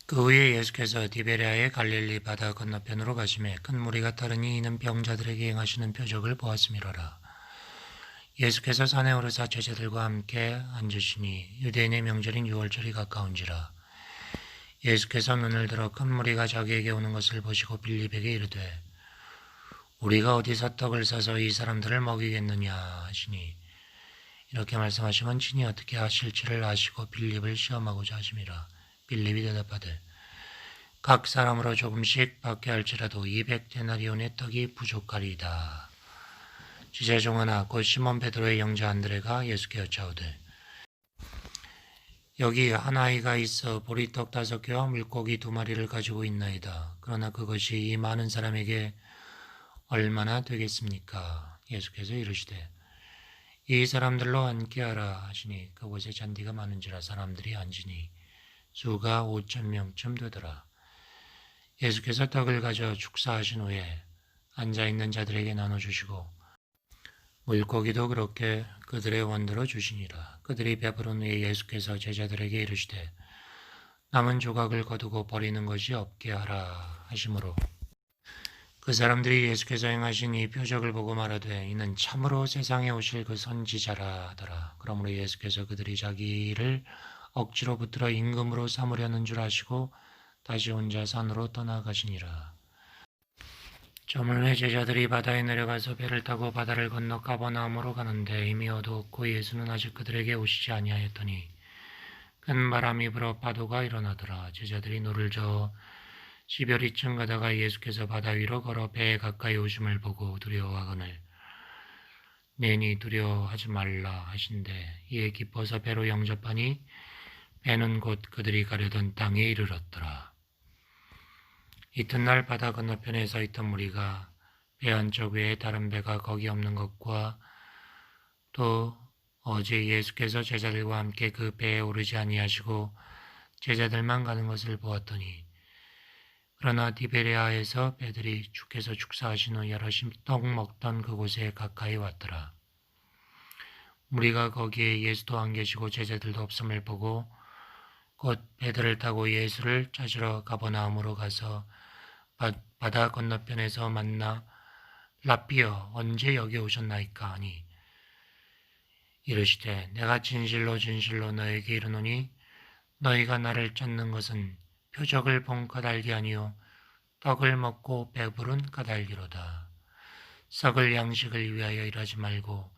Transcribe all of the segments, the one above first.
그 후에 예수께서 디베랴의 갈릴리 바다 건너편으로 가시매 큰 무리가 따르니 이는 병자들에게 행하시는 표적을 보았음이로라. 예수께서 산에 오르사 제자들과 함께 앉으시니 유대인의 명절인 유월절이 가까운지라. 예수께서 눈을 들어 큰 무리가 자기에게 오는 것을 보시고 빌립에게 이르되 우리가 어디서 떡을 사서 이 사람들을 먹이겠느냐 하시니 이렇게 말씀하시면 친히 어떻게 하실지를 아시고 빌립을 시험하고자 하심이라. 빌립이 대답하되 각 사람으로 조금씩 받게 할지라도 200데나리온의 떡이 부족하리이다. 지제 중 하나 곧 시몬 베드로의 영자 안드레가 예수께 여짜오되 여기 한 아이가 있어 보리떡 5개와 물고기 2마리를 가지고 있나이다. 그러나 그것이 이 많은 사람에게 얼마나 되겠습니까? 예수께서 이르시되 이 사람들로 앉게 하라 하시니 그곳에 잔디가 많은지라 사람들이 앉으니 수가 5,000명쯤 되더라. 예수께서 떡을 가져 축사하신 후에 앉아있는 자들에게 나눠주시고 물고기도 그렇게 그들의 원대로 주시니라. 그들이 배부른 후에 예수께서 제자들에게 이르시되 남은 조각을 거두고 버리는 것이 없게 하라 하시므로 그 사람들이 예수께서 행하신 이 표적을 보고 말하되 이는 참으로 세상에 오실 그 선지자라 하더라. 그러므로 예수께서 그들이 자기를 억지로 붙들어 임금으로 삼으려는 줄 아시고 다시 혼자 산으로 떠나가시니라. 저물매 제자들이 바다에 내려가서 배를 타고 바다를 건너 가버나움으로 가는데 이미 어두웠고 예수는 아직 그들에게 오시지 아니하였더니 큰 바람이 불어 파도가 일어나더라. 제자들이 노를 저어 시별이쯤 가다가 예수께서 바다 위로 걸어 배에 가까이 오심을 보고 두려워하거늘 내니 두려워하지 말라 하신대 이에 기뻐서 배로 영접하니 배는 곧 그들이 가려던 땅에 이르렀더라. 이튿날 바다 건너편에 서 있던 무리가 배 한쪽 외에 다른 배가 거기 없는 것과 또 어제 예수께서 제자들과 함께 그 배에 오르지 아니하시고 제자들만 가는 것을 보았더니 그러나 디베레아에서 배들이 주께서 축사하신 후 여럿이 떡 먹던 그곳에 가까이 왔더라. 무리가 거기에 예수도 안 계시고 제자들도 없음을 보고 곧 배들을 타고 예수를 찾으러 가버나움으로 가서 바다 건너편에서 만나 라삐여 언제 여기 오셨나이까 하니 이르시되 내가 진실로 진실로 너에게 이르노니 너희가 나를 찾는 것은 표적을 본 까닭이 아니요 떡을 먹고 배부른 까닭이로다. 썩을 양식을 위하여 일하지 말고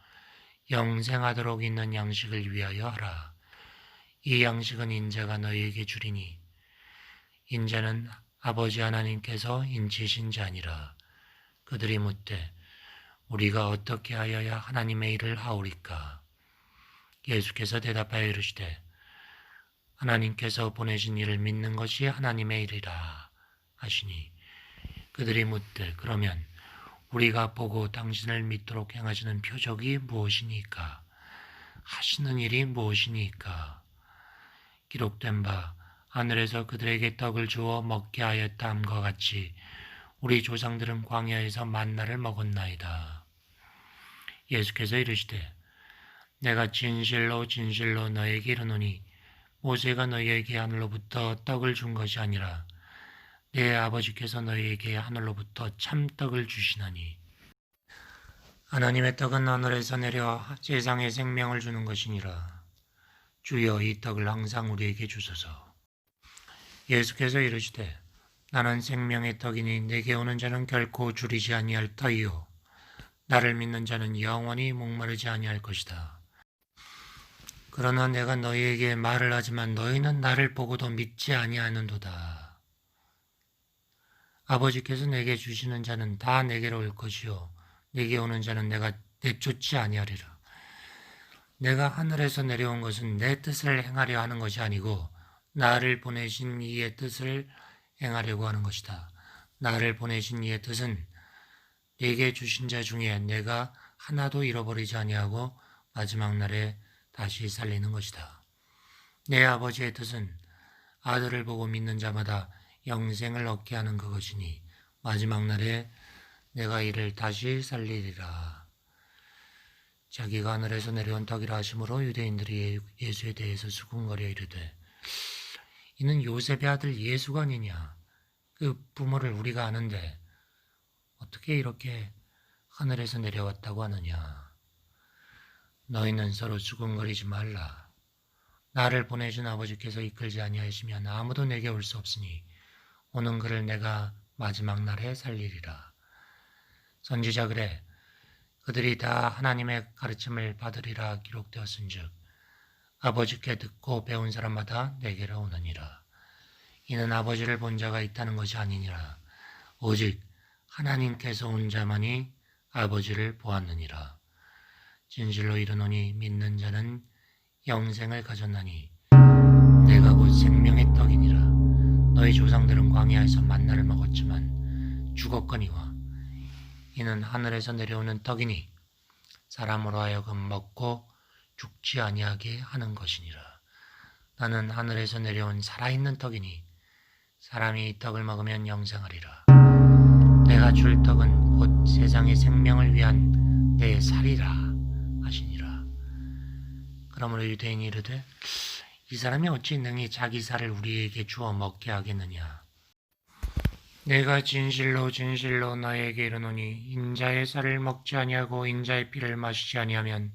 영생하도록 있는 양식을 위하여 하라. 이 양식은 인자가 너희에게 주리니 인자는 아버지 하나님께서 인치신 자니라. 그들이 묻되 우리가 어떻게 하여야 하나님의 일을 하오리까? 예수께서 대답하여 이르시되 하나님께서 보내신 이를 믿는 것이 하나님의 일이라 하시니 그들이 묻되 그러면 우리가 보고 당신을 믿도록 행하시는 표적이 무엇이니까? 하시는 일이 무엇이니까? 기록된 바 하늘에서 그들에게 떡을 주어 먹게 하였다함과 같이 우리 조상들은 광야에서 만나를 먹었나이다. 예수께서 이르시되 내가 진실로 진실로 너에게 이르노니 모세가 너희에게 하늘로부터 떡을 준 것이 아니라 내 아버지께서 너희에게 하늘로부터 참떡을 주시나니 하나님의 떡은 하늘에서 내려 세상에 생명을 주는 것이니라. 주여 이 떡을 항상 우리에게 주소서. 예수께서 이르시되 나는 생명의 떡이니 내게 오는 자는 결코 줄이지 아니할 터이요 나를 믿는 자는 영원히 목마르지 아니할 것이다. 그러나 내가 너희에게 말을 하지만 너희는 나를 보고도 믿지 아니하는도다. 아버지께서 내게 주시는 자는 다 내게로 올 것이요 내게 오는 자는 내가 내쫓지 아니하리라. 내가 하늘에서 내려온 것은 내 뜻을 행하려 하는 것이 아니고 나를 보내신 이의 뜻을 행하려고 하는 것이다. 나를 보내신 이의 뜻은 내게 주신 자 중에 내가 하나도 잃어버리지 아니하고 마지막 날에 다시 살리는 것이다. 내 아버지의 뜻은 아들을 보고 믿는 자마다 영생을 얻게 하는 그것이니 마지막 날에 내가 이를 다시 살리리라. 자기가 하늘에서 내려온 떡이라 하심으로 유대인들이 예수에 대해서 수군거려 이르되 이는 요셉의 아들 예수가 아니냐. 그 부모를 우리가 아는데 어떻게 이렇게 하늘에서 내려왔다고 하느냐. 너희는 서로 수군거리지 말라. 나를 보내준 아버지께서 이끌지 아니하시면 아무도 내게 올 수 없으니 오는 그를 내가 마지막 날에 살리리라. 선지자 글에 그들이 다 하나님의 가르침을 받으리라 기록되었은즉 아버지께 듣고 배운 사람마다 내게로 오느니라. 이는 아버지를 본 자가 있다는 것이 아니니라. 오직 하나님께서 온 자만이 아버지를 보았느니라. 진실로 이르노니 믿는 자는 영생을 가졌나니 내가 곧 생명의 떡이니라. 너희 조상들은 광야에서 만나를 먹었지만 죽었거니와 이는 하늘에서 내려오는 떡이니 사람으로 하여금 먹고 죽지 아니하게 하는 것이니라. 나는 하늘에서 내려온 살아있는 떡이니 사람이 이 떡을 먹으면 영생하리라. 내가 줄 떡은 곧 세상의 생명을 위한 내 살이라 하시니라. 그러므로 유대인이 이르되 이 사람이 어찌 능히 자기 살을 우리에게 주어 먹게 하겠느냐. 내가 진실로 진실로 너에게 이르노니 인자의 살을 먹지 아니하고 인자의 피를 마시지 아니하면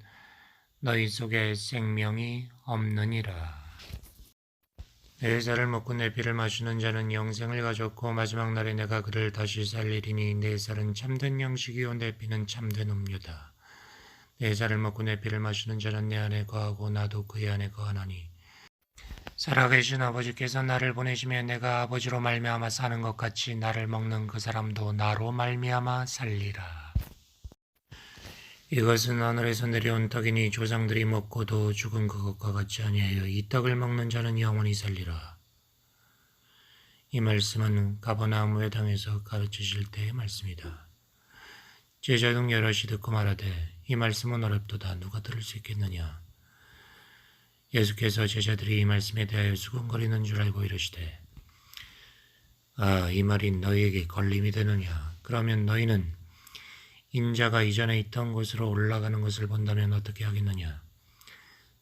너희 속에 생명이 없느니라. 내 살을 먹고 내 피를 마시는 자는 영생을 가졌고 마지막 날에 내가 그를 다시 살리리니 내 살은 참된 양식이요 내 피는 참된 음료다. 내 살을 먹고 내 피를 마시는 자는 내 안에 거하고 나도 그의 안에 거하나니 살아계신 아버지께서 나를 보내시며 내가 아버지로 말미암아 사는 것 같이 나를 먹는 그 사람도 나로 말미암아 살리라. 이것은 하늘에서 내려온 떡이니 조상들이 먹고도 죽은 그것과 같지 아니하여 이 떡을 먹는 자는 영원히 살리라. 이 말씀은 가버나움 회당에서 가르치실 때의 말씀이다. 제자 중 여럿이 듣고 말하되 이 말씀은 어렵도다. 누가 들을 수 있겠느냐. 예수께서 제자들이 이 말씀에 대하여 수군거리는 줄 알고 이르시되 이 말이 너희에게 걸림이 되느냐. 그러면 너희는 인자가 이전에 있던 곳으로 올라가는 것을 본다면 어떻게 하겠느냐.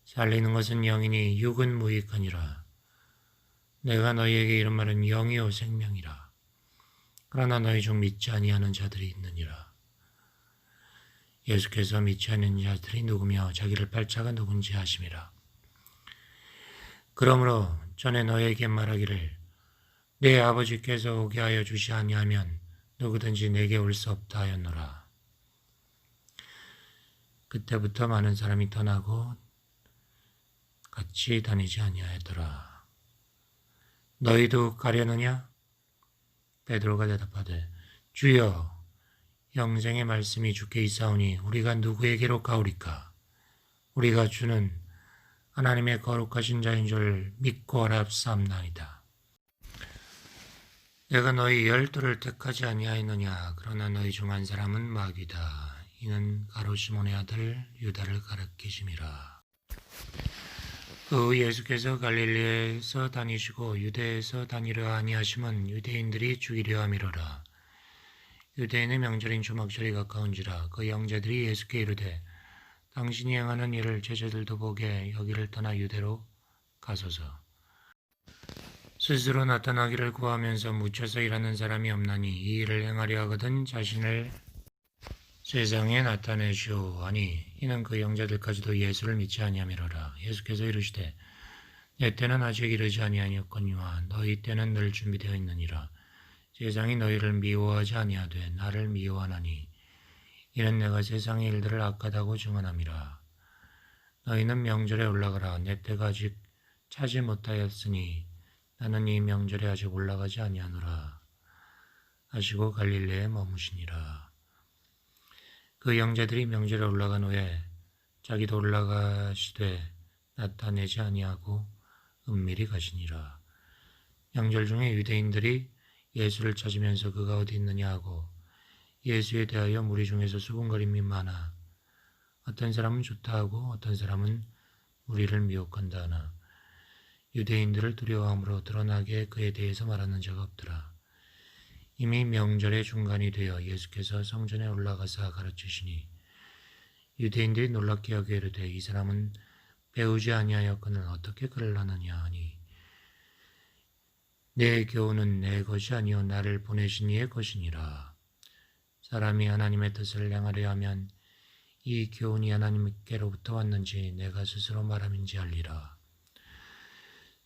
살리는 것은 영이니 육은 무익하니라. 내가 너희에게 이런 말은 영이요 생명이라. 그러나 너희 중 믿지 아니하는 자들이 있느니라. 예수께서 믿지 않는 자들이 누구며 자기를 팔자가 누군지 아심이라. 그러므로 전에 너희에게 말하기를 내 아버지께서 오게 하여 주시 아니하면 누구든지 내게 올 수 없다 하였노라. 그때부터 많은 사람이 떠나고 같이 다니지 아니하였더라. 너희도 가려느냐? 베드로가 대답하되 주여 영생의 말씀이 주께 있사오니 우리가 누구에게로 가오리까? 우리가 주는 하나님의 거룩하신 자인 줄 믿고 알았사옵나이다. 내가 너희 12를 택하지 아니하였느냐? 그러나 너희 중 한 사람은 마귀다. 이는 가롯 시몬의 아들 유다를 가리키심이라. 그 후 예수께서 갈릴리에서 다니시고 유대에서 다니려 아니하심은 유대인들이 죽이려 함이로라. 유대인의 명절인 초막절이 가까운지라. 그 형제들이 예수께 이르되 당신이 행하는 일을 제자들도 보게 여기를 떠나 유대로 가소서. 스스로 나타나기를 구하면서 묻혀서 일하는 사람이 없나니 이 일을 행하려 하거든 자신을 세상에 나타내시오 하니 이는 그 형제들까지도 예수를 믿지 아니함이로라. 예수께서 이르시되 내 때는 아직 이르지 아니하였거니와 너희 때는 늘 준비되어 있느니라. 세상이 너희를 미워하지 아니하되 나를 미워하나니 이는 내가 세상의 일들을 악하다고 증언함이라. 너희는 명절에 올라가라. 내 때가 아직 차지 못하였으니 나는 이 명절에 아직 올라가지 아니하노라 하시고 갈릴레에 머무시니라. 그 형제들이 명절에 올라간 후에 자기도 올라가시되 나타내지 아니하고 은밀히 가시니라. 명절 중에 유대인들이 예수를 찾으면서 그가 어디 있느냐 하고 예수에 대하여 무리 중에서 수군거림이 많아 어떤 사람은 좋다 하고 어떤 사람은 무리를 미혹한다 하나 유대인들을 두려워함으로 드러나게 그에 대해서 말하는 자가 없더라. 이미 명절의 중간이 되어 예수께서 성전에 올라가사 가르치시니 유대인들이 놀랍게 여겨 이르되 이 사람은 배우지 아니하였거늘 어떻게 그를 하느냐 하니 내 교훈은 내 것이 아니요 나를 보내신 이의 것이니라. 사람이 하나님의 뜻을 행하려 하면 이 교훈이 하나님께로부터 왔는지 내가 스스로 말함인지 알리라.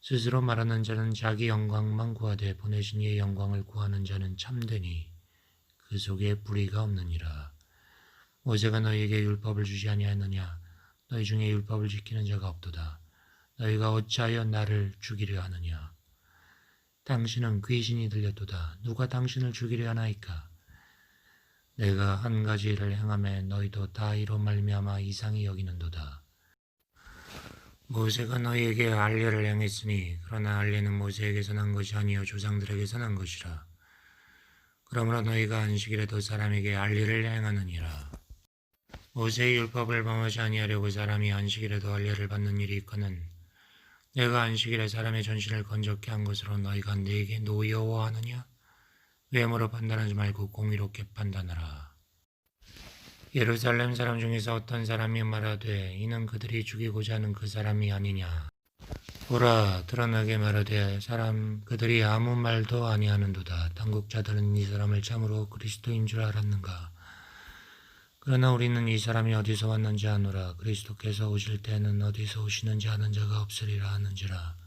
스스로 말하는 자는 자기 영광만 구하되 보내신 이의 영광을 구하는 자는 참되니 그 속에 불의가 없느니라. 모세가 너희에게 율법을 주지 아니하였느냐? 너희 중에 율법을 지키는 자가 없도다. 너희가 어찌하여 나를 죽이려 하느냐? 당신은 귀신이 들렸도다. 누가 당신을 죽이려 하나이까? 내가 한 가지 일을 행하매 너희도 다 이로 말미암아 이상히 여기는도다. 모세가 너희에게 알례를 행했으니 그러나 알례는 모세에게서 난 것이 아니요 조상들에게서 난 것이라. 그러므로 너희가 안식일에도 사람에게 알례를 행하느니라. 모세의 율법을 범하지 아니하려고 사람이 안식일에도 알례를 받는 일이 있거늘 내가 안식일에 사람의 전신을 건졌게 한 것으로 너희가 내게 노여워하느냐? 외모로 판단하지 말고 공의롭게 판단하라. 예루살렘 사람 중에서 어떤 사람이 말하되 이는 그들이 죽이고자 하는 그 사람이 아니냐. 보라 드러나게 말하되 그들이 아무 말도 아니하는도다. 당국자들은 이 사람을 참으로 그리스도인 줄 알았는가. 그러나 우리는 이 사람이 어디서 왔는지 아노라. 그리스도께서 오실 때는 어디서 오시는지 아는 자가 없으리라 하는지라.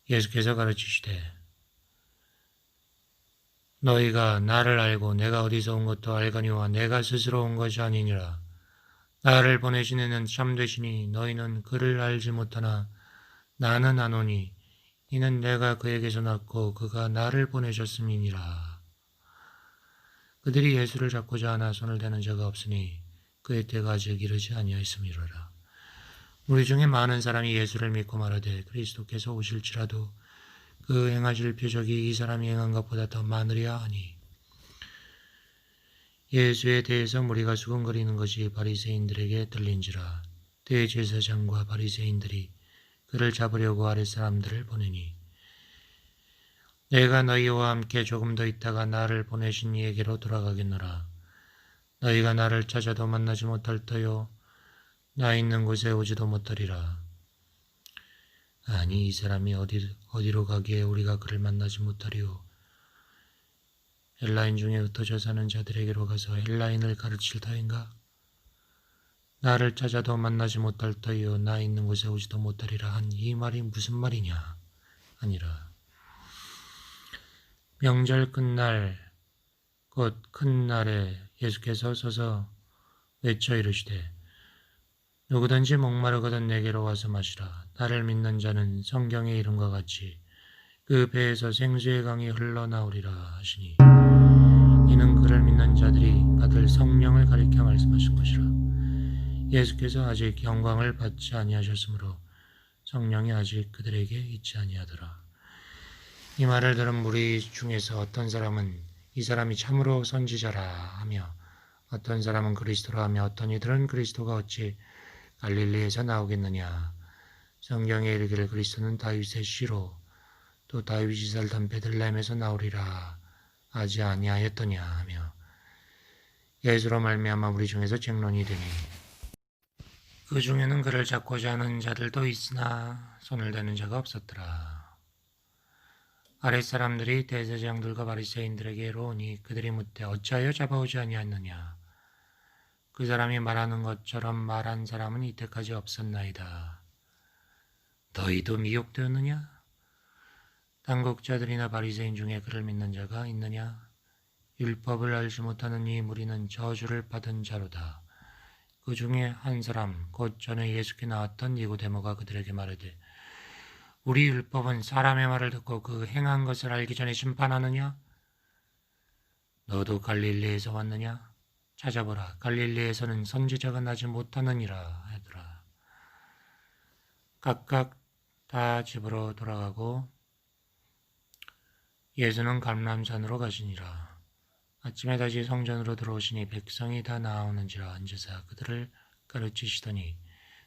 예수께서 가르치시되 너희가 나를 알고 내가 어디서 온 것도 알거니와 내가 스스로 온 것이 아니니라. 나를 보내신 이는 참되시니 너희는 그를 알지 못하나 나는 아노니 이는 내가 그에게서 났고 그가 나를 보내셨음이니라. 그들이 예수를 잡고자 하나 손을 대는 자가 없으니 그의 때가 아직 이르지 아니하였음이로라. 우리 중에 많은 사람이 예수를 믿고 말하되 그리스도께서 오실지라도 그 행하실 표적이 이 사람이 행한 것보다 더 많으랴 하니 예수에 대해서 무리가 수군거리는 것이 바리새인들에게 들린지라. 대제사장과 바리새인들이 그를 잡으려고 아랫사람들을 보내니 내가 너희와 함께 조금 더 있다가 나를 보내신 이에게로 돌아가겠노라. 너희가 나를 찾아도 만나지 못할 터요 나 있는 곳에 오지도 못하리라. 아니 이 사람이 어디로 가기에 우리가 그를 만나지 못하리요. 헬라인 중에 흩어져 사는 자들에게로 가서 헬라인을 가르칠 터인가? 나를 찾아도 만나지 못할 터이요 나 있는 곳에 오지도 못하리라 한 이 말이 무슨 말이냐? 아니라. 명절 끝날 곧 큰 날에 예수께서 서서 외쳐 이르시되 누구든지 목마르거든 내게로 와서 마시라. 나를 믿는 자는 성경의 이름과 같이 그 배에서 생수의 강이 흘러나오리라 하시니 이는 그를 믿는 자들이 받을 성령을 가리켜 말씀하신 것이라. 예수께서 아직 영광을 받지 아니하셨으므로 성령이 아직 그들에게 있지 아니하더라. 이 말을 들은 무리 중에서 어떤 사람은 이 사람이 참으로 선지자라 하며 어떤 사람은 그리스도라 하며 어떤 이들은 그리스도가 어찌 갈릴리에서 나오겠느냐. 성경에 이르기를 그리스도는 다윗의 씨로 또 다윗이 살던 베들레헴에서 나오리라 하지 아니하였더냐 하며 예수로 말미암아 우리 중에서 쟁론이 되니 그 중에는 그를 잡고자 하는 자들도 있으나 손을 대는 자가 없었더라. 아랫사람들이 대제사장들과 바리새인들에게로 오니 그들이 묻되 어찌하여 잡아오지 아니하였느냐. 그 사람이 말하는 것처럼 말한 사람은 이때까지 없었나이다. 너희도 미혹되었느냐? 당국자들이나 바리새인 중에 그를 믿는 자가 있느냐? 율법을 알지 못하는 이 무리는 저주를 받은 자로다. 그 중에 한 사람 곧 전에 예수께 나왔던 니고데모가 그들에게 말하되 우리 율법은 사람의 말을 듣고 그 행한 것을 알기 전에 심판하느냐? 너도 갈릴리에서 왔느냐? 찾아보라. 갈릴리에서는 선지자가 나지 못하느니라 하더라. 각각 다 집으로 돌아가고 예수는 감람산으로 가시니라. 아침에 다시 성전으로 들어오시니 백성이 다 나오는지라 앉으사 그들을 가르치시더니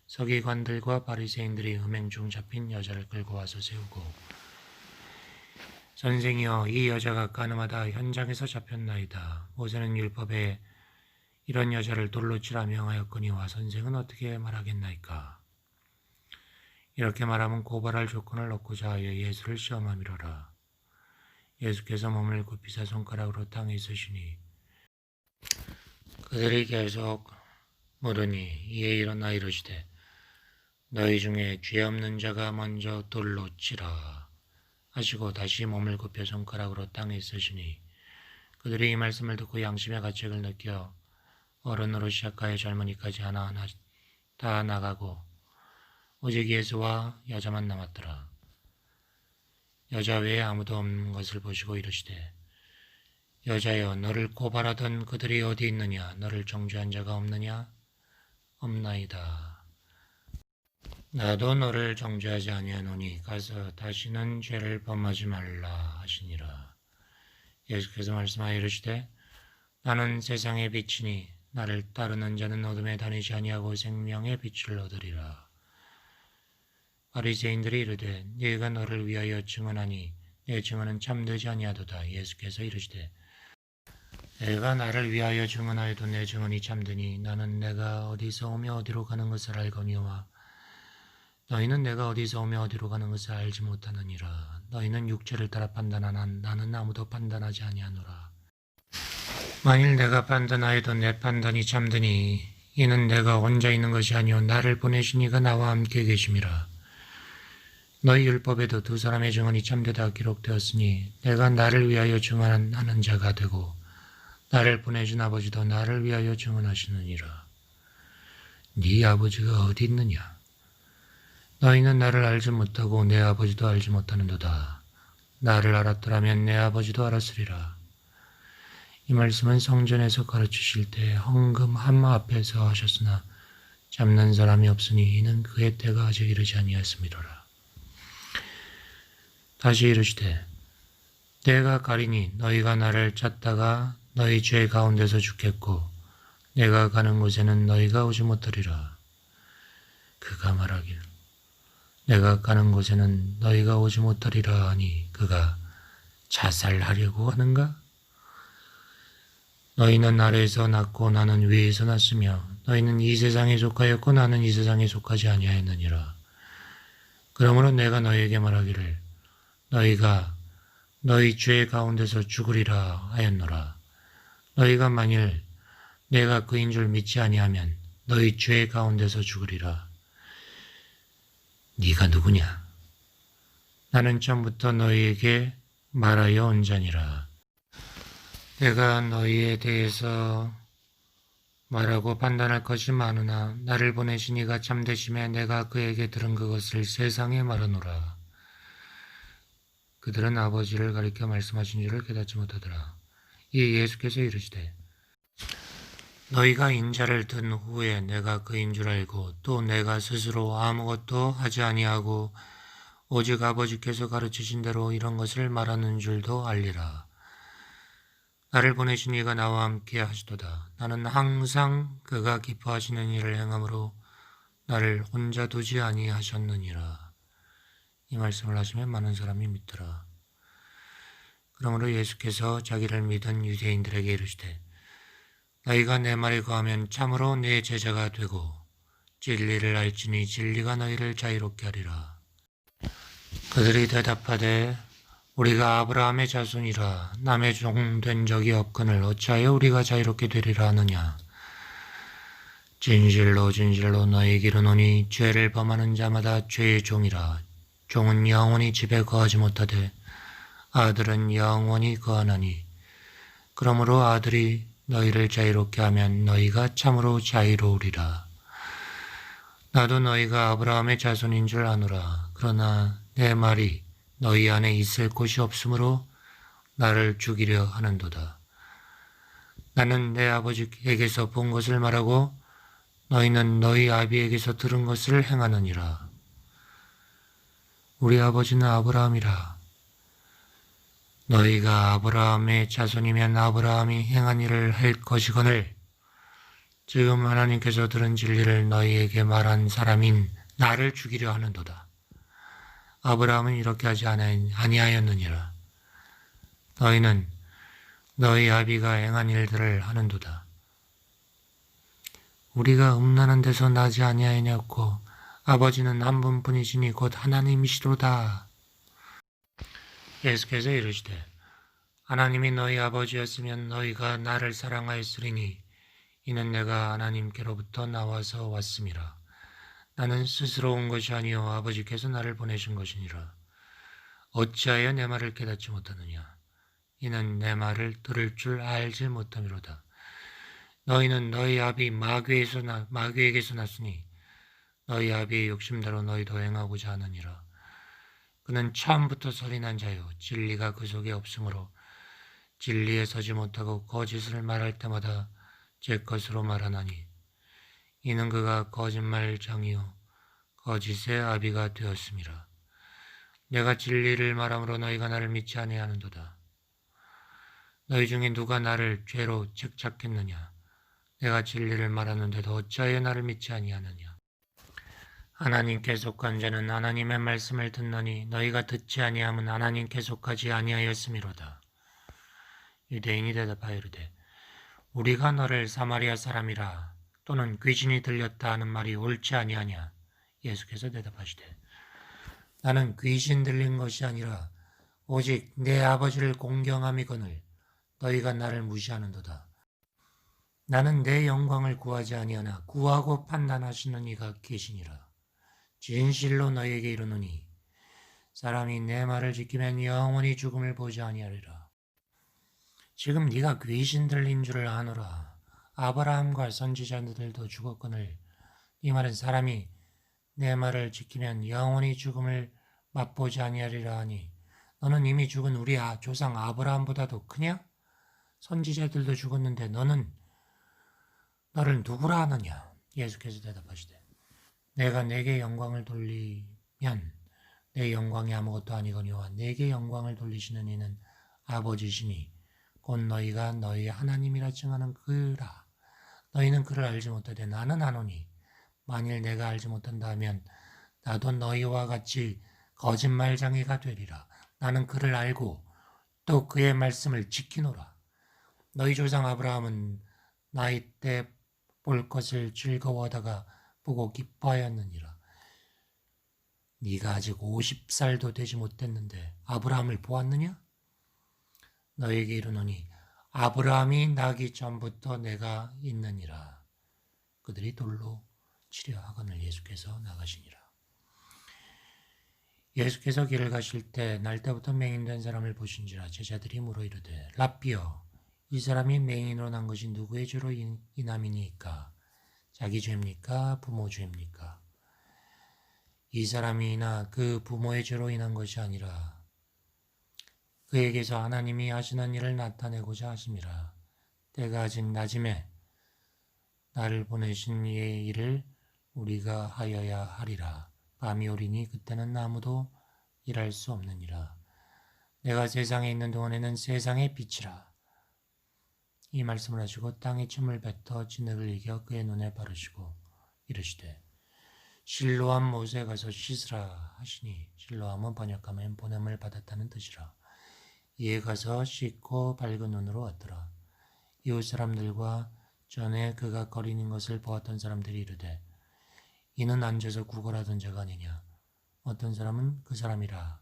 서기관들과 바리새인들이 음행 중 잡힌 여자를 끌고 와서 세우고 선생이여 이 여자가 가늠하다 현장에서 잡혔나이다. 모세는 율법에 이런 여자를 돌로 치라 명하였거니와 선생은 어떻게 말하겠나이까. 이렇게 말하면 고발할 조건을 얻고자 하여 예수를 시험함이로라. 예수께서 몸을 굽히사 손가락으로 땅에 쓰시니 그들이 계속 물으니 이에 일어나 이르시되 너희 중에 죄 없는 자가 먼저 돌로 치라 하시고 다시 몸을 굽혀 손가락으로 땅에 쓰시니 그들이 이 말씀을 듣고 양심의 가책을 느껴 어른으로 시작하여 젊은이까지 하나하나 다 나가고 오직 예수와 여자만 남았더라. 여자 외에 아무도 없는 것을 보시고 이르시되 여자여 너를 고발하던 그들이 어디 있느냐 너를 정죄한 자가 없느냐 없나이다. 나도 너를 정죄하지 아니하노니 가서 다시는 죄를 범하지 말라 하시니라. 예수께서 말씀하여 이르시되 나는 세상의 빛이니 나를 따르는 자는 어둠에 다니지 아니하고 생명의 빛을 얻으리라. 바리새인들이 이르되 네가 너를 위하여 증언하니 내 증언은 참되지 아니하도다. 예수께서 이르시되 내가 나를 위하여 증언하여도 내 증언이 참되니 나는 내가 어디서 오며 어디로 가는 것을 알거니와 너희는 내가 어디서 오며 어디로 가는 것을 알지 못하느니라. 너희는 육체를 따라 판단하나 나는 아무도 판단하지 아니하노라. 만일 내가 판단하여도 내 판단이 참되니 이는 내가 혼자 있는 것이 아니오 나를 보내신 이가 나와 함께 계심이라. 너희 율법에도 두 사람의 증언이 참되다 기록되었으니 내가 나를 위하여 증언하는 자가 되고 나를 보내준 아버지도 나를 위하여 증언하시느니라. 네 아버지가 어디 있느냐? 너희는 나를 알지 못하고 내 아버지도 알지 못하는도다. 나를 알았더라면 내 아버지도 알았으리라. 이 말씀은 성전에서 가르치실 때 헌금 한마 앞에서 하셨으나 잡는 사람이 없으니 이는 그의 때가 아직 이르지 아니하였음이로라. 다시 이르시되 내가 가리니 너희가 나를 찾다가 너희 죄 가운데서 죽겠고 내가 가는 곳에는 너희가 오지 못하리라. 그가 말하길 내가 가는 곳에는 너희가 오지 못하리라 하니 그가 자살하려고 하는가? 너희는 아래에서 났고 나는 위에서 났으며 너희는 이 세상에 속하였고 나는 이 세상에 속하지 아니하였느니라. 그러므로 내가 너희에게 말하기를 너희가 너희 죄 가운데서 죽으리라 하였노라. 너희가 만일 내가 그인 줄 믿지 아니하면 너희 죄 가운데서 죽으리라. 네가 누구냐? 나는 처음부터 너희에게 말하여 온 자니라. 내가 너희에 대해서 말하고 판단할 것이 많으나 나를 보내신 이가 참되심에 내가 그에게 들은 그것을 세상에 말하노라. 그들은 아버지를 가리켜 말씀하신 줄을 깨닫지 못하더라. 이에 예수께서 이르시되 너희가 인자를 든 후에 내가 그인 줄 알고 또 내가 스스로 아무것도 하지 아니하고 오직 아버지께서 가르치신 대로 이런 것을 말하는 줄도 알리라. 나를 보내신 이가 나와 함께 하시도다. 나는 항상 그가 기뻐하시는 일을 행함으로 나를 혼자 두지 아니하셨느니라. 이 말씀을 하시면 많은 사람이 믿더라. 그러므로 예수께서 자기를 믿은 유대인들에게 이르시되 너희가 내 말에 거하면 참으로 내 제자가 되고 진리를 알지니 진리가 너희를 자유롭게 하리라. 그들이 대답하되 우리가 아브라함의 자손이라 남의 종 된 적이 없거늘 어찌하여 우리가 자유롭게 되리라 하느냐. 진실로 진실로 너희에게 이르노니 죄를 범하는 자마다 죄의 종이라. 종은 영원히 집에 거하지 못하되 아들은 영원히 거하나니 그러므로 아들이 너희를 자유롭게 하면 너희가 참으로 자유로우리라. 나도 너희가 아브라함의 자손인 줄 아노라. 그러나 내 말이 너희 안에 있을 곳이 없으므로 나를 죽이려 하는도다. 나는 내 아버지에게서 본 것을 말하고 너희는 너희 아비에게서 들은 것을 행하느니라. 우리 아버지는 아브라함이라. 너희가 아브라함의 자손이면 아브라함이 행한 일을 할 것이거늘 지금 하나님께서 들은 진리를 너희에게 말한 사람인 나를 죽이려 하는도다. 아브라함은 이렇게 하지 아니하였느니라. 너희는 너희 아비가 행한 일들을 하는도다. 우리가 음란한 데서 나지 아니하였냐고 아버지는 한 분뿐이시니 곧 하나님이시로다. 예수께서 이르시되 하나님이 너희 아버지였으면 너희가 나를 사랑하였으리니 이는 내가 하나님께로부터 나와서 왔음이라. 나는 스스로 온 것이 아니요 아버지께서 나를 보내신 것이니라. 어찌하여 내 말을 깨닫지 못하느냐? 이는 내 말을 들을 줄 알지 못함이로다. 너희는 너희 아비 마귀에게서 났으니 너희 아비의 욕심대로 너희도 행하고자 하느니라. 그는 처음부터 소리난 자요 진리가 그 속에 없으므로 진리에 서지 못하고 거짓을 말할 때마다 제 것으로 말하나니 이는 그가 거짓말장이요 거짓의 아비가 되었음이라. 내가 진리를 말함으로 너희가 나를 믿지 아니하는도다. 너희 중에 누가 나를 죄로 책잡겠느냐? 내가 진리를 말하는데도 어찌하여 나를 믿지 아니하느냐? 하나님께 속한 자는 하나님의 말씀을 듣나니 너희가 듣지 아니함은 하나님께 속하지 아니하였음이로다. 유대인이 대답하여 이르되 우리가 너를 사마리아 사람이라 또는 귀신이 들렸다 하는 말이 옳지 아니하냐? 예수께서 대답하시되 나는 귀신 들린 것이 아니라 오직 내 아버지를 공경함이거늘 너희가 나를 무시하는도다. 나는 내 영광을 구하지 아니하나 구하고 판단하시는 이가 계시니라. 진실로 너희에게 이르노니 사람이 내 말을 지키면 영원히 죽음을 보지 아니하리라. 지금 네가 귀신 들린 줄을 아노라. 아브라함과 선지자들도 죽었거늘 이 말은 사람이 내 말을 지키면 영원히 죽음을 맛보지 아니하리라 하니 너는 이미 죽은 우리 조상 아브라함보다도 크냐? 선지자들도 죽었는데 너는 너를 누구라 하느냐? 예수께서 대답하시되 내가 내게 영광을 돌리면 내 영광이 아무것도 아니거니와 내게 영광을 돌리시는 이는 아버지시니 곧 너희가 너희 하나님이라 칭하는 그라. 너희는 그를 알지 못하되 나는 아노니 만일 내가 알지 못한다 하면 나도 너희와 같이 거짓말장애가 되리라. 나는 그를 알고 또 그의 말씀을 지키노라. 너희 조상 아브라함은 나이 때 볼 것을 즐거워하다가 보고 기뻐하였느니라. 네가 아직 50살도 되지 못했는데 아브라함을 보았느냐? 너에게 이르노니 아브라함이 나기 전부터 내가 있느니라. 그들이 돌로 치려 하거늘 예수께서 나가시니라. 예수께서 길을 가실 때 날 때부터 맹인된 사람을 보신지라. 제자들이 물어 이르되 랍비여 이 사람이 맹인으로 난 것이 누구의 죄로 인함이니까? 자기 죄입니까? 부모 죄입니까? 이 사람이나 그 부모의 죄로 인한 것이 아니라 그에게서 하나님이 하시는 일을 나타내고자 하심이라. 때가 아직 낮음에 나를 보내신 이의 일을 우리가 하여야 하리라. 밤이 오리니 그때는 아무도 일할 수 없느니라. 내가 세상에 있는 동안에는 세상의 빛이라. 이 말씀을 하시고 땅에 침을 뱉어 진흙을 이겨 그의 눈에 바르시고 이르시되 실로암 못에 가서 씻으라 하시니 실로암은 번역하면 보냄을 받았다는 뜻이라. 이에 가서 씻고 밝은 눈으로 왔더라. 이웃 사람들과 전에 그가 거리는 것을 보았던 사람들이 이르되 이는 앉아서 구걸하던 자가 아니냐. 어떤 사람은 그 사람이라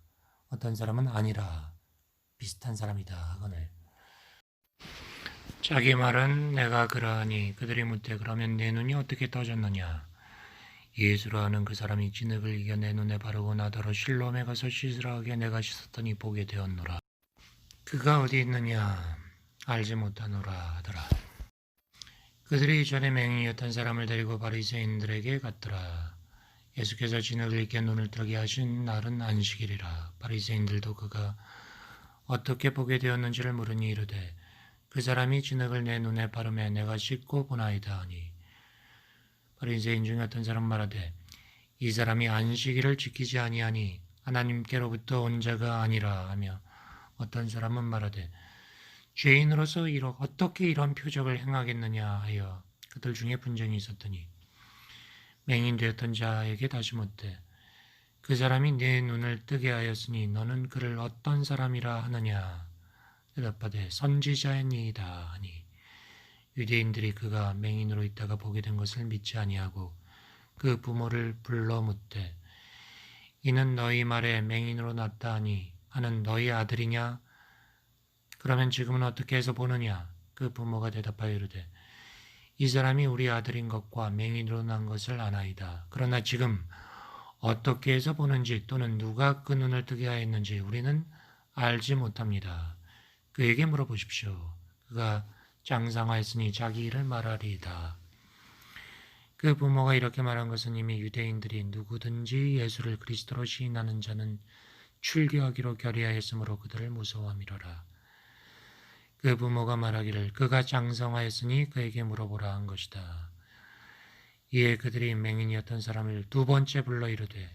어떤 사람은 아니라 비슷한 사람이다 하거늘 자기 말은 내가 그러하니 그들이 묻되 그러면 내 눈이 어떻게 떠졌느냐. 예수라 하는 그 사람이 진흙을 이겨 내 눈에 바르고 나더러 실로암에 가서 씻으라 하게 내가 씻었더니 보게 되었노라. 그가 어디 있느냐 알지 못하노라 하더라. 그들이 전에 맹인이었던 사람을 데리고 바리새인들에게 갔더라. 예수께서 진흙을 이겨 눈을 뜨게 하신 날은 안식일이라. 바리새인들도 그가 어떻게 보게 되었는지를 물으니 이르되 그 사람이 진흙을 내 눈에 바르매 내가 씻고 보나이다 하니 바리새인 중에 어떤 사람 말하되 이 사람이 안식일을 지키지 아니하니 하나님께로부터 온 자가 아니라 하며 어떤 사람은 말하되 죄인으로서 어떻게 이런 표적을 행하겠느냐 하여 그들 중에 분쟁이 있었더니 맹인 되었던 자에게 다시 묻되 그 사람이 내 눈을 뜨게 하였으니 너는 그를 어떤 사람이라 하느냐. 대답하되 선지자이니이다 하니 유대인들이 그가 맹인으로 있다가 보게 된 것을 믿지 아니하고 그 부모를 불러 묻되 이는 너희 말에 맹인으로 났다 하니 하는 너희 아들이냐? 그러면 지금은 어떻게 해서 보느냐? 그 부모가 대답하여 이르되 이 사람이 우리 아들인 것과 맹인으로 난 것을 아나이다. 그러나 지금 어떻게 해서 보는지 또는 누가 그 눈을 뜨게 하였는지 우리는 알지 못합니다. 그에게 물어보십시오. 그가 장상하였으니 자기 일을 말하리이다. 그 부모가 이렇게 말한 것은 이미 유대인들이 누구든지 예수를 그리스도로 시인하는 자는 출교하기로 결의하였으므로 그들을 무서워함이로라. 그 부모가 말하기를 그가 장성하였으니 그에게 물어보라 한 것이다. 이에 그들이 맹인이었던 사람을 두 번째 불러 이르되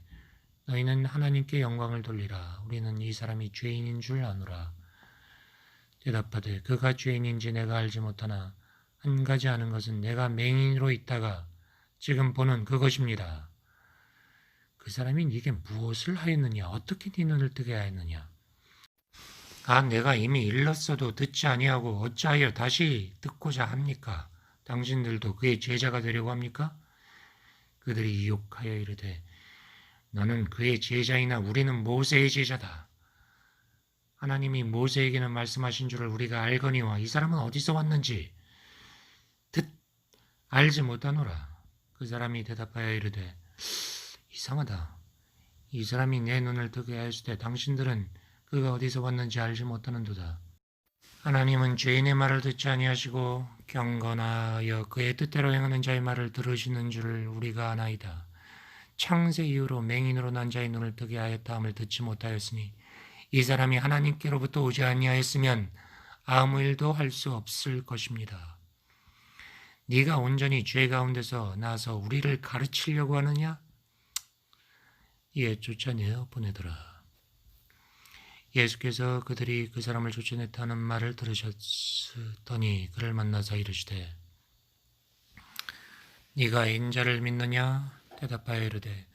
너희는 하나님께 영광을 돌리라. 우리는 이 사람이 죄인인 줄 아노라. 대답하되 그가 죄인인지 내가 알지 못하나 한 가지 아는 것은 내가 맹인으로 있다가 지금 보는 그것입니다. 그 사람이 네게 무엇을 하였느냐? 어떻게 네 눈을 뜨게 하였느냐? 내가 이미 일렀어도 듣지 아니하고 어찌하여 다시 듣고자 합니까? 당신들도 그의 제자가 되려고 합니까? 그들이 유혹하여 이르되 너는 그의 제자이나 우리는 모세의 제자다. 하나님이 모세에게는 말씀하신 줄을 우리가 알거니와 이 사람은 어디서 왔는지 알지 못하노라. 그 사람이 대답하여 이르되 이상하다. 이 사람이 내 눈을 뜨게 하였으되 당신들은 그가 어디서 왔는지 알지 못하는도다. 하나님은 죄인의 말을 듣지 아니하시고 경건하여 그의 뜻대로 행하는 자의 말을 들으시는 줄을 우리가 아나이다. 창세 이후로 맹인으로 난 자의 눈을 뜨게 하였다 함을 듣지 못하였으니 이 사람이 하나님께로부터 오지 아니하였으면 아무 일도 할 수 없을 것입니다. 네가 온전히 죄 가운데서 나서 우리를 가르치려고 하느냐? 이에 쫓아내어 보내더라. 예수께서 그들이 그 사람을 쫓아냈다는 말을 들으셨더니 그를 만나서 이르시되 네가 인자를 믿느냐? 대답하여 이르되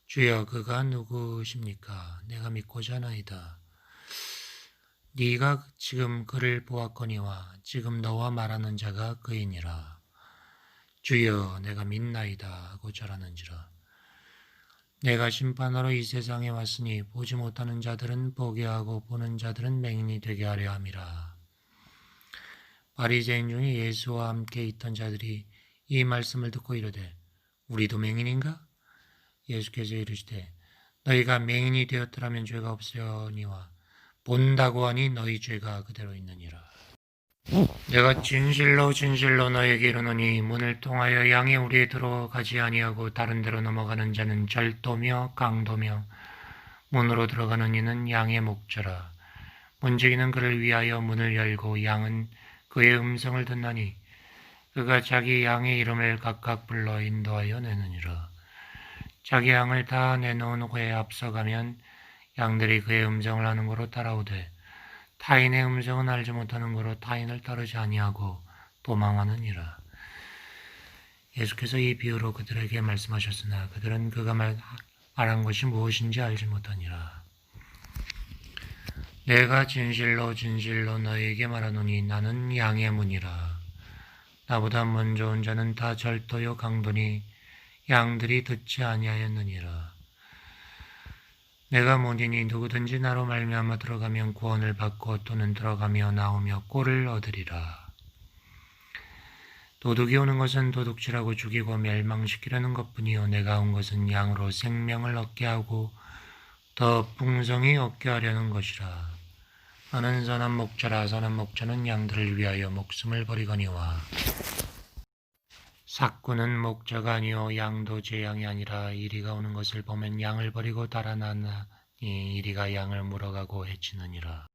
주여 그가 누구십니까? 내가 믿고자 하나이다. 네가 지금 그를 보았거니와 지금 너와 말하는 자가 그이니라. 주여 내가 믿나이다 하고 절하는지라. 내가 심판하러 이 세상에 왔으니 보지 못하는 자들은 보게 하고 보는 자들은 맹인이 되게 하려 함이라. 바리새인 중에 예수와 함께 있던 자들이 이 말씀을 듣고 이르되 우리도 맹인인가? 예수께서 이르시되 너희가 맹인이 되었더라면 죄가 없으려니와 본다고 하니 너희 죄가 그대로 있느니라. 내가 진실로 진실로 너에게 이르노니 문을 통하여 양의 우리에 들어가지 아니하고 다른 데로 넘어가는 자는 절도며 강도며 문으로 들어가는 이는 양의 목자라. 문지기는 그를 위하여 문을 열고 양은 그의 음성을 듣나니 그가 자기 양의 이름을 각각 불러 인도하여 내느니라. 자기 양을 다 내놓은 후에 앞서가면 양들이 그의 음성을 아는 거로 따라오되 타인의 음성은 알지 못하는 거로 타인을 따르지 아니하고 도망하느니라. 예수께서 이 비유로 그들에게 말씀하셨으나 그들은 그가 말한 것이 무엇인지 알지 못하니라. 내가 진실로 진실로 너희에게 말하노니 나는 양의 문이라. 나보다 먼저 온 자는 다 절도요 강도니 양들이 듣지 아니하였느니라. 내가 문이니 누구든지 나로 말미암아 들어가면 구원을 받고 또는 들어가며 나오며 꼴을 얻으리라. 도둑이 오는 것은 도둑질하고 죽이고 멸망시키려는 것뿐이요 내가 온 것은 양으로 생명을 얻게 하고 더 풍성히 얻게 하려는 것이라. 나는 선한 목자라. 선한 목자는 양들을 위하여 목숨을 버리거니와 삭구는 목자가 아니요 양도 제 양이 아니라 이리가 오는 것을 보면 양을 버리고 달아나니 이리가 양을 물어가고 해치느니라.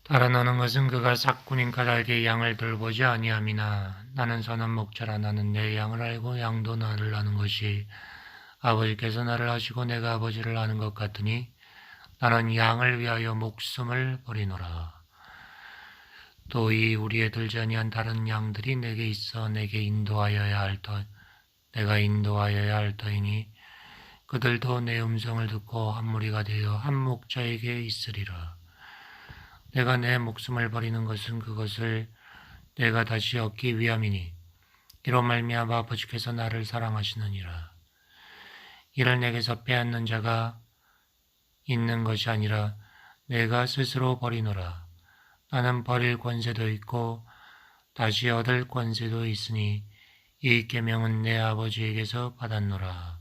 달아나는 것은 그가 삭구인 까닭에 양을 돌보지 아니함이나 나는 선한 목자라. 나는 내 양을 알고 양도 나를 아는 것이 아버지께서 나를 아시고 내가 아버지를 아는 것 같으니 나는 양을 위하여 목숨을 버리노라. 또 이 우리에 들지 아니한 다른 양들이 내게 있어 내게 인도하여야 할 내가 인도하여야 할 터이니 그들도 내 음성을 듣고 한 무리가 되어 한 목자에게 있으리라. 내가 내 목숨을 버리는 것은 그것을 내가 다시 얻기 위함이니 이로 말미암아 아버지께서 나를 사랑하시느니라. 이를 내게서 빼앗는 자가 있는 것이 아니라 내가 스스로 버리노라. 나는 버릴 권세도 있고 다시 얻을 권세도 있으니 이 계명은 내 아버지에게서 받았노라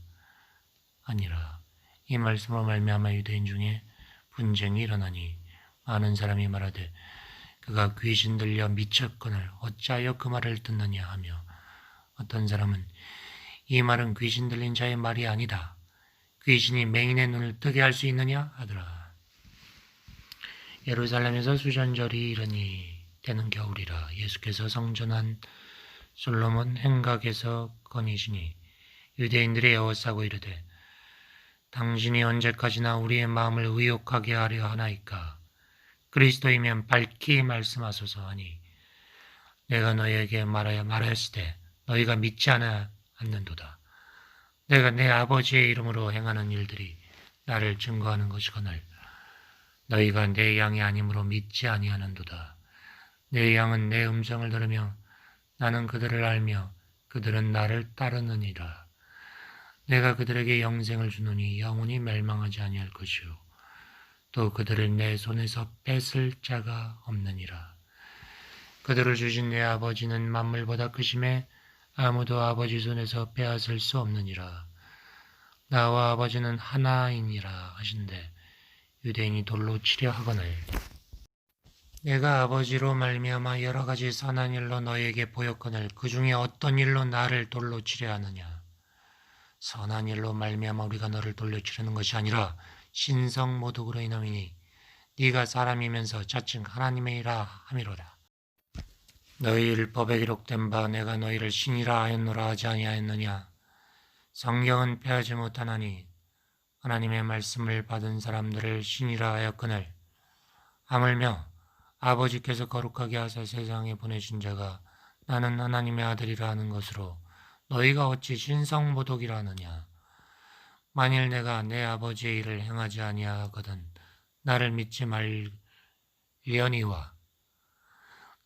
아니라. 이 말씀으로 말미암아 유대인 중에 분쟁이 일어나니 많은 사람이 말하되 그가 귀신 들려 미쳤거늘 어찌하여 그 말을 듣느냐 하며, 어떤 사람은 이 말은 귀신 들린 자의 말이 아니다. 귀신이 맹인의 눈을 뜨게 할 수 있느냐 하더라. 예루살렘에서 수전절이 이르니 때는 겨울이라. 예수께서 성전한 솔로몬 행각에서 거니시니 유대인들이 에워싸고 이르되 당신이 언제까지나 우리의 마음을 의욕하게 하려 하나이까. 그리스도이면 밝히 말씀하소서 하니 내가 너희에게 말하였으되 너희가 믿지 않는도다. 내가 내 아버지의 이름으로 행하는 일들이 나를 증거하는 것이거늘 너희가 내 양이 아니므로 믿지 아니하는도다. 내 양은 내 음성을 들으며 나는 그들을 알며 그들은 나를 따르느니라. 내가 그들에게 영생을 주노니 영원히 멸망하지 아니할 것이요 또 그들을 내 손에서 뺏을 자가 없느니라. 그들을 주신 내 아버지는 만물보다 크심에 아무도 아버지 손에서 빼앗을 수 없느니라. 나와 아버지는 하나이니라 하신대 유대인이 돌로 치려 하거늘 내가 아버지로 말미암아 여러 가지 선한 일로 너희에게 보였거늘 그 중에 어떤 일로 나를 돌로 치려 하느냐. 선한 일로 말미암아 우리가 너를 돌로 치려는 것이 아니라 신성 모독으로 인함이니 네가 사람이면서 자칭 하나님이라 함이로다. 너희 율법에 기록된 바 내가 너희를 신이라 하였노라 하지 아니하였느냐. 성경은 패하지 못하나니 하나님의 말씀을 받은 사람들을 신이라 하였거늘 하물며 아버지께서 거룩하게 하사 세상에 보내신 자가 나는 하나님의 아들이라 하는 것으로 너희가 어찌 신성 모독이라 하느냐. 만일 내가 내 아버지의 일을 행하지 아니하거든 나를 믿지 말려니와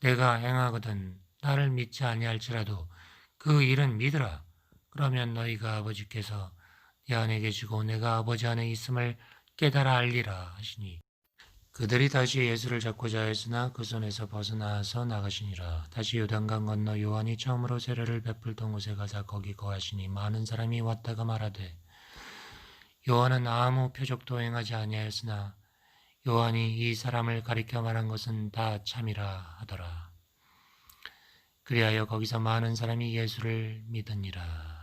내가 행하거든 나를 믿지 아니할지라도 그 일은 믿으라. 그러면 너희가 아버지께서 내 안에 계시고 내가 아버지 안에 있음을 깨달아 알리라 하시니 그들이 다시 예수를 잡고자 했으나 그 손에서 벗어나서 나가시니라. 다시 요단강 건너 요한이 처음으로 세례를 베풀던 곳에 가서 거기 거하시니 많은 사람이 왔다가 말하되 요한은 아무 표적도 행하지 아니하였으나 요한이 이 사람을 가리켜 말한 것은 다 참이라 하더라. 그리하여 거기서 많은 사람이 예수를 믿으니라.